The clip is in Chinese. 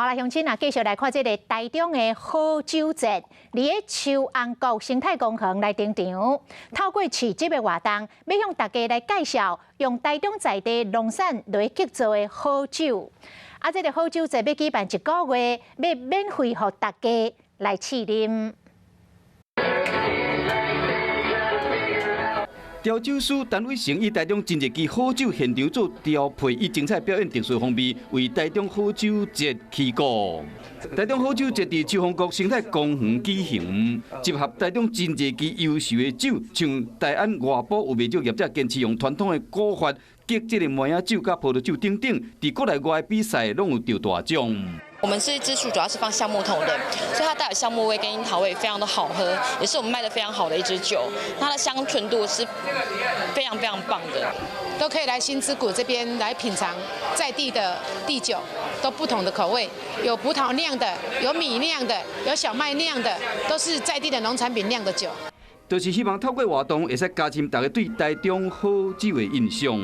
好啦，乡亲啊，继续来看这个台中的好酒节，伫个秋安国生态公园来登场。透过市集的活动，要向大家来介绍用台中在地农产来制作的好酒。啊，这个好酒节要举办1个月，要免费给大家来试啉。 调酒师陈伟成以台中真热支好酒现场做调配，以精彩表演特殊风味，为台中好酒节起鼓。台中好酒节伫秋风国生态公园举行，集合台中真热支优秀的酒，像大安外埔有卖酒业者坚持用传统的古法结这个梅仔酒、甲葡萄酒等等，伫国内外的比赛拢有得大奖。 我们这支酒主要是放橡木桶的，所以它带有橡木味跟樱桃味，非常的好喝，也是我们卖的非常好的一支酒。它的香醇度是非常棒的，都可以来新之谷这边来品尝在地的地酒，都不同的口味，有葡萄酿的，有米酿的，有小麦酿的，都是在地的农产品酿的酒。就是希望透过活动，会使加深大家对台中好酒的印象。